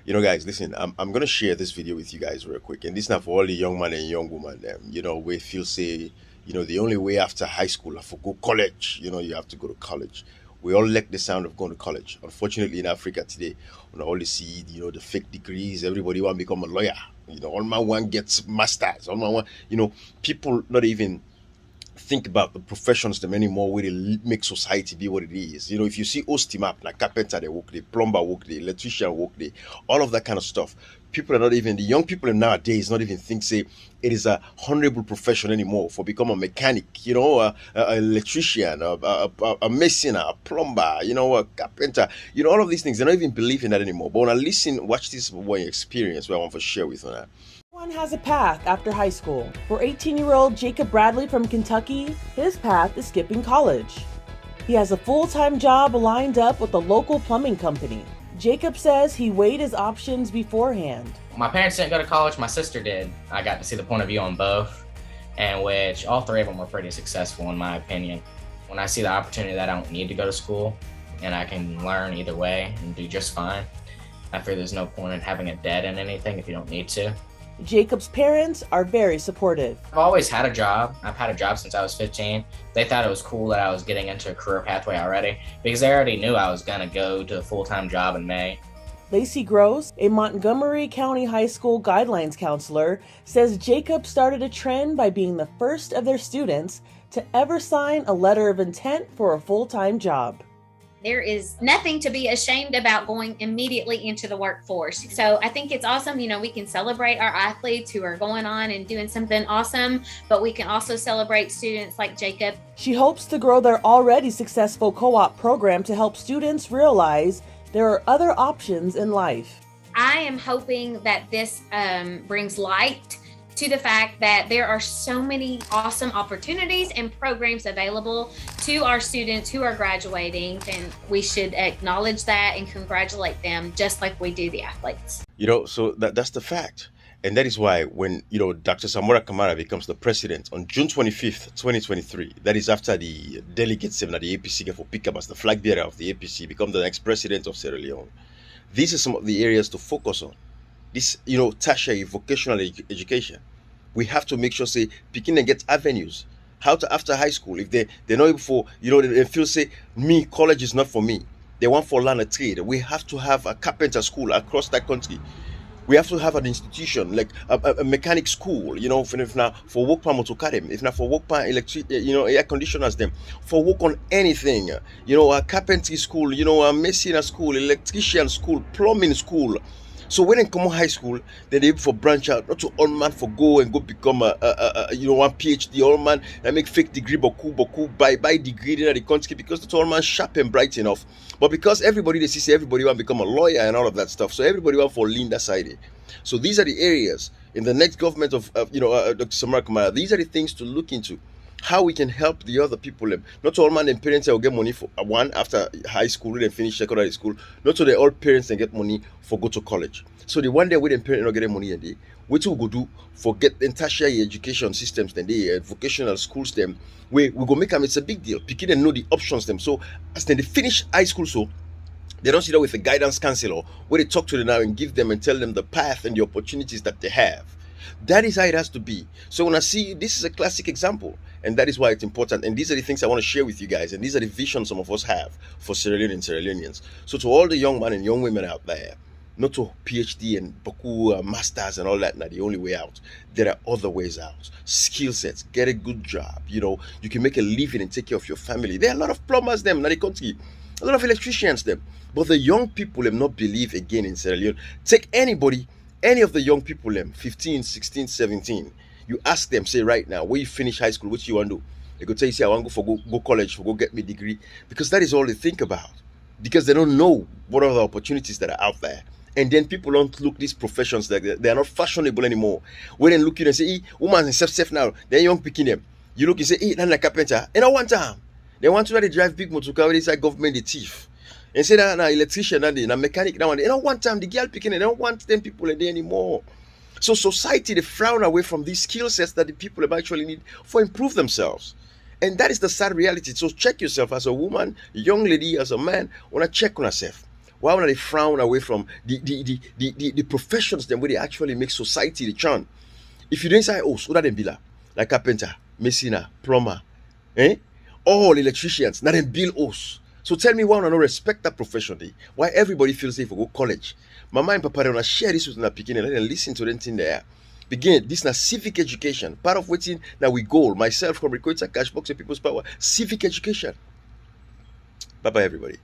Guys, listen, I'm gonna share this video with you guys real quick, and this now for all the young man and young woman. We feel say, the only way after high school, for go college. You have to go to college. We all like the sound of going to college. Unfortunately, in Africa today, we only see the fake degrees. Everybody want to become a lawyer. All my one gets masters. All my one, people not even think about the professions them anymore where they make society be what it is. If you see Ostim up, like carpenter they work, the plumber work, the electrician work, the all of that kind of stuff. People are not even the young people nowadays not even think say it is a honorable profession anymore for become a mechanic, a electrician, a mason, a plumber, a carpenter, all of these things. They're not even believing that anymore. But when I listen, watch this one experience where I want to share with you now. Everyone has a path after high school. For 18-year-old Jacob Bradley from Kentucky, his path is skipping college. He has a full-time job lined up with a local plumbing company. Jacob says he weighed his options beforehand. My parents didn't go to college, my sister did. I got to see the point of view on both, and which all three of them were pretty successful in my opinion. When I see the opportunity that I don't need to go to school and I can learn either way and do just fine, I figure there's no point in having a debt in anything if you don't need to. Jacob's parents are very supportive. I've always had a job. I've had a job since I was 15. They thought it was cool that I was getting into a career pathway already because they already knew I was going to go to a full-time job in May. Lacey Gross, a Montgomery County High School guidelines counselor, says Jacob started a trend by being the first of their students to ever sign a letter of intent for a full-time job. There is nothing to be ashamed about going immediately into the workforce. So I think it's awesome. We can celebrate our athletes who are going on and doing something awesome, but we can also celebrate students like Jacob. She hopes to grow their already successful co-op program to help students realize there are other options in life. I am hoping that this brings light to the fact that there are so many awesome opportunities and programs available to our students who are graduating, and we should acknowledge that and congratulate them just like we do the athletes. So that's the fact. And that is why when, Dr. Samora Kamara becomes the president on June 25th, 2023, that is after the delegates at the APC get for pick up as the flag bearer of the APC, become the next president of Sierra Leone. These are some of the areas to focus on. This, tertiary vocational education. We have to make sure, say, picking and get avenues. How to after high school, if they're not able for, they feel say, me, college is not for me. They want for learn a trade. We have to have a carpenter school across that country. We have to have an institution like a mechanic school, if not for work on motor them, if not for work on electric, air conditioners them, for work on anything, a carpentry school, a mason school, electrician school, plumbing school. So when they come to high school, then they able for branch out, not to all man for go become one PhD, all man and make fake degree, boku, buy degree in the country because that's all man sharp and bright enough. But because everybody they see everybody want to become a lawyer and all of that stuff, so everybody want for lean that side. So these are the areas in the next government of Dr. Samara Kamara. These are the things to look into. How we can help the other people. Not all man and parents will get money for one after high school, then finish secondary school. Not all the all parents can get money for go to college. So the one day we then parents not getting money and they what we go do for get the tertiary education systems then they vocational schools them we go make them it's a big deal. Picking and know the options them. So as then they finish high school, so they don't sit down with a guidance counselor where they talk to them now and give them and tell them the path and the opportunities that they have. That is how it has to be. So when I see this is a classic example, and that is why it's important. And these are the things I want to share with you guys, and these are the visions some of us have for Sierra Leone and Sierra Leoneans. So to all the young men and young women out there, not to PhD and Boku masters and all that, not the only way out. There are other ways out. Skill sets, get a good job. You can make a living and take care of your family. There are a lot of plumbers them in the country, a lot of electricians them. But the young people have not believe again in Sierra Leone. Take any of the young people, 15, 16, 17, you ask them, say right now, where you finish high school, what you want to do? They go tell you, say, I want to go college, go get me degree. Because that is all they think about. Because they don't know what are the opportunities that are out there. And then people don't look these professions like they are not fashionable anymore. When they look you and say, hey, woman is self now, then young picking them. You look and say, hey, that's a carpenter. And at one time, they want to know they drive big motor car, they say government the thief. And say that an electrician, a mechanic, now and they don't want time the girl picking it, they don't want them people there anymore. So society, they frown away from these skill sets that the people actually need for improve themselves. And that is the sad reality. So check yourself as a woman, young lady, as a man, want to check on yourself. Why would they frown away from the professions them where they actually make society the churn? If you don't say, oh, so that them bill like carpenter, masona, plumber, all electricians, not them bill us. So tell me why I don't respect that profession day? Why everybody feels safe for go college? Mama and papa don't share this with the beginning and then listen to them thing there. Begin this na civic education. Part of waiting that we goal. Myself from Recruiter Cash Box and People's Power. Civic education. Bye bye everybody.